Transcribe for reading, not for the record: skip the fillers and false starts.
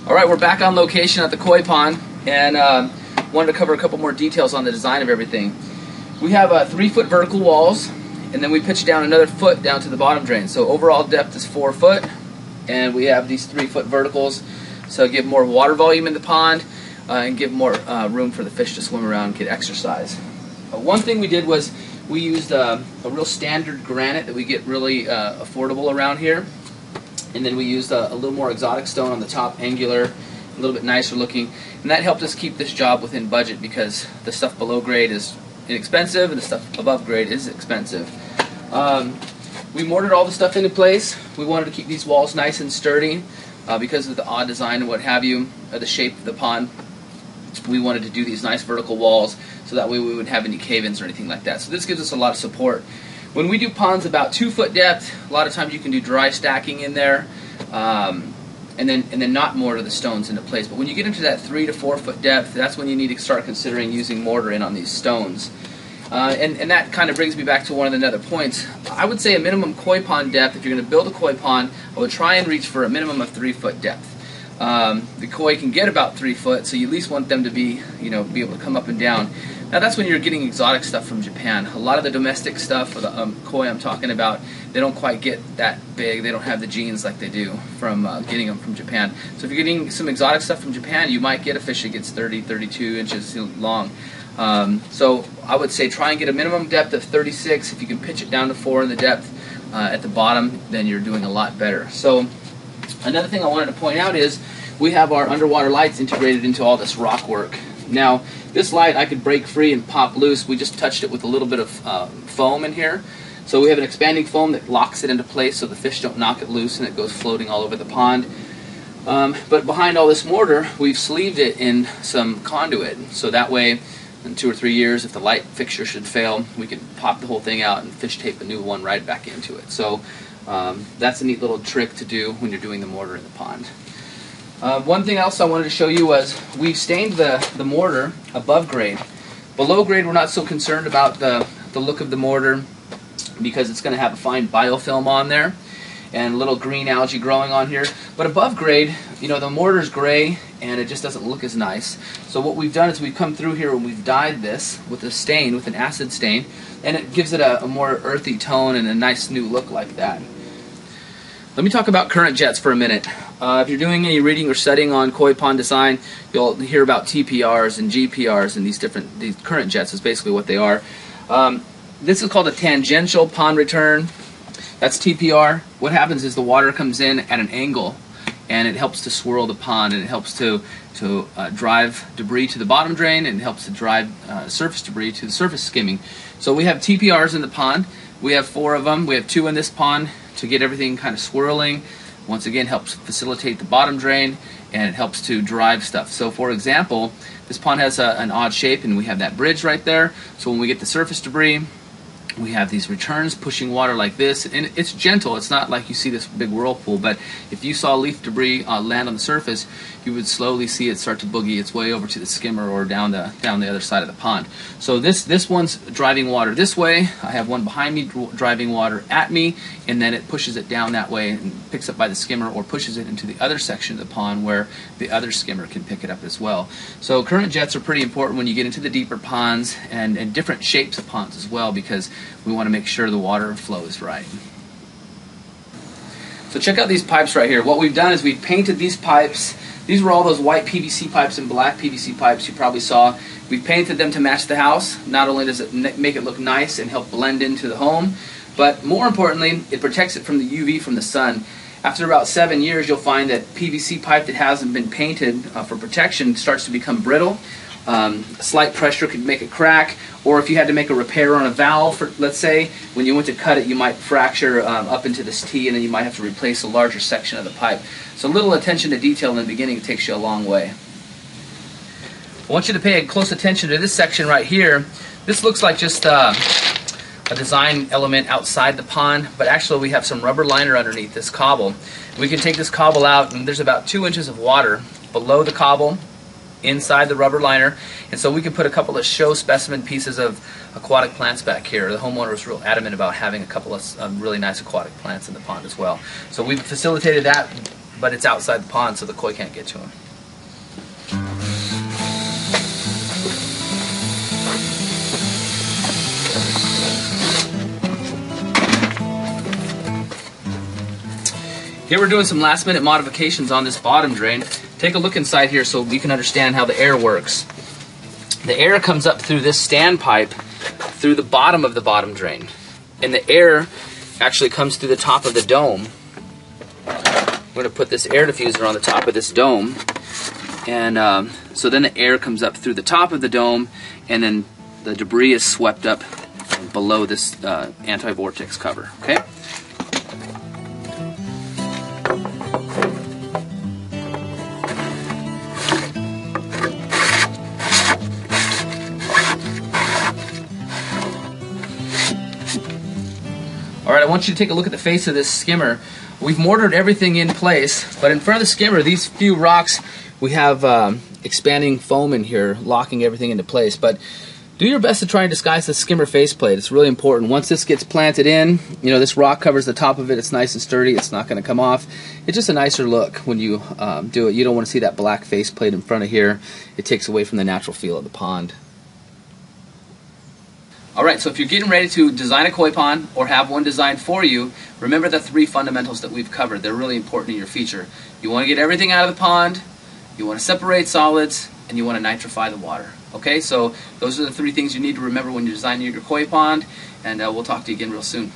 Alright, we're back on location at the koi pond, and wanted to cover a couple more details on the design of everything. We have 3-foot vertical walls, and then we pitch down another foot down to the bottom drain. So overall depth is 4 foot, and we have these 3-foot verticals, so give more water volume in the pond and give more room for the fish to swim around and get exercise. One thing we did was we used a real standard granite that we get really affordable around here. And then we used a little more exotic stone on the top, angular, a little bit nicer looking, and that helped us keep this job within budget because the stuff below grade is inexpensive and the stuff above grade is expensive. We mortared all the stuff into place. We wanted to keep these walls nice and sturdy because of the odd design and what have you, the shape of the pond. We wanted to do these nice vertical walls so that way we wouldn't have any cave-ins or anything like that. So this gives us a lot of support. When we do ponds about 2-foot depth, a lot of times you can do dry stacking in there, and then not mortar the stones into place. But when you get into that 3 to 4 foot depth, that's when you need to start considering using mortar in on these stones. And that kind of brings me back to one of the other points. I would say a minimum koi pond depth, if you're going to build a koi pond, I would try and reach for a minimum of 3-foot depth. The koi can get about 3 foot, so you at least want them to be able to come up and down. Now that's when you're getting exotic stuff from Japan. A lot of the domestic stuff, or the koi I'm talking about, they don't quite get that big. They don't have the genes like they do from getting them from Japan. So if you're getting some exotic stuff from Japan, you might get a fish that gets 30, 32 inches long. So I would say try and get a minimum depth of 36. If you can pitch it down to 4 in the depth at the bottom, then you're doing a lot better. So another thing I wanted to point out is we have our underwater lights integrated into all this rock work. Now, this light I could break free and pop loose. We just touched it with a little bit of foam in here. So we have an expanding foam that locks it into place so the fish don't knock it loose and it goes floating all over the pond. But behind all this mortar, we've sleeved it in some conduit. So that way, in 2 or 3 years, if the light fixture should fail, we can pop the whole thing out and fish tape a new one right back into it. So that's a neat little trick to do when you're doing the mortar in the pond. One thing else I wanted to show you was we've stained the mortar above grade. Below grade we're not so concerned about the look of the mortar because it's going to have a fine biofilm on there and a little green algae growing on here. But above grade, the mortar's gray and it just doesn't look as nice. So what we've done is we've come through here and we've dyed this with a stain, with an acid stain, and it gives it a more earthy tone and a nice new look like that. Let me talk about current jets for a minute. If you're doing any reading or studying on koi pond design, you'll hear about TPRs and GPRs and these current jets is basically what they are. This is called a tangential pond return. That's TPR. What happens is the water comes in at an angle and it helps to swirl the pond and it helps to drive debris to the bottom drain and it helps to drive surface debris to the surface skimming. So we have TPRs in the pond. We have 4 of them. We have 2 in this pond to get everything kind of swirling. Once again, helps facilitate the bottom drain and it helps to drive stuff. So for example, this pond has an odd shape and we have that bridge right there. So when we get the surface debris, we have these returns pushing water like this, and it's gentle. It's not like you see this big whirlpool, but if you saw leaf debris land on the surface, you would slowly see it start to boogie its way over to the skimmer or down the other side of the pond. So this one's driving water this way. I have one behind me driving water at me, and then it pushes it down that way and picks up by the skimmer or pushes it into the other section of the pond where the other skimmer can pick it up as well. So current jets are pretty important when you get into the deeper ponds and different shapes of ponds as well, because we want to make sure the water flow is right. So check out these pipes right here. What we've done is we've painted these pipes. These were all those white PVC pipes and black PVC pipes you probably saw. We've painted them to match the house. Not only does it make it look nice and help blend into the home, but more importantly, it protects it from the UV from the sun. After about 7 years, you'll find that PVC pipe that hasn't been painted for protection starts to become brittle. Slight pressure could make it crack, or if you had to make a repair on a valve, let's say, when you went to cut it, you might fracture up into this T, and then you might have to replace a larger section of the pipe. So a little attention to detail in the beginning takes you a long way. I want you to pay close attention to this section right here. This looks like just a design element outside the pond, but actually we have some rubber liner underneath this cobble. We can take this cobble out, and there's about 2 inches of water below the cobble, inside the rubber liner, and so we can put a couple of show specimen pieces of aquatic plants back here. The homeowner was real adamant about having a couple of really nice aquatic plants in the pond as well. So we've facilitated that but it's outside the pond so the koi can't get to him. Here we're doing some last minute modifications on this bottom drain. Take a look inside here so you can understand how the air works. The air comes up through this standpipe through the bottom of the bottom drain. And the air actually comes through the top of the dome. We're going to put this air diffuser on the top of this dome. And so then the air comes up through the top of the dome, and then the debris is swept up below this anti-vortex cover. Okay? Alright, I want you to take a look at the face of this skimmer. We've mortared everything in place, but in front of the skimmer, these few rocks, we have expanding foam in here, locking everything into place. But do your best to try and disguise the skimmer faceplate. It's really important. Once this gets planted in, you know, this rock covers the top of it. It's nice and sturdy. It's not going to come off. It's just a nicer look when you do it. You don't want to see that black faceplate in front of here. It takes away from the natural feel of the pond. Alright, so if you're getting ready to design a koi pond or have one designed for you, remember the three fundamentals that we've covered. They're really important in your feature. You want to get everything out of the pond, you want to separate solids, and you want to nitrify the water. Okay, so those are the three things you need to remember when you're designing your koi pond, and we'll talk to you again real soon.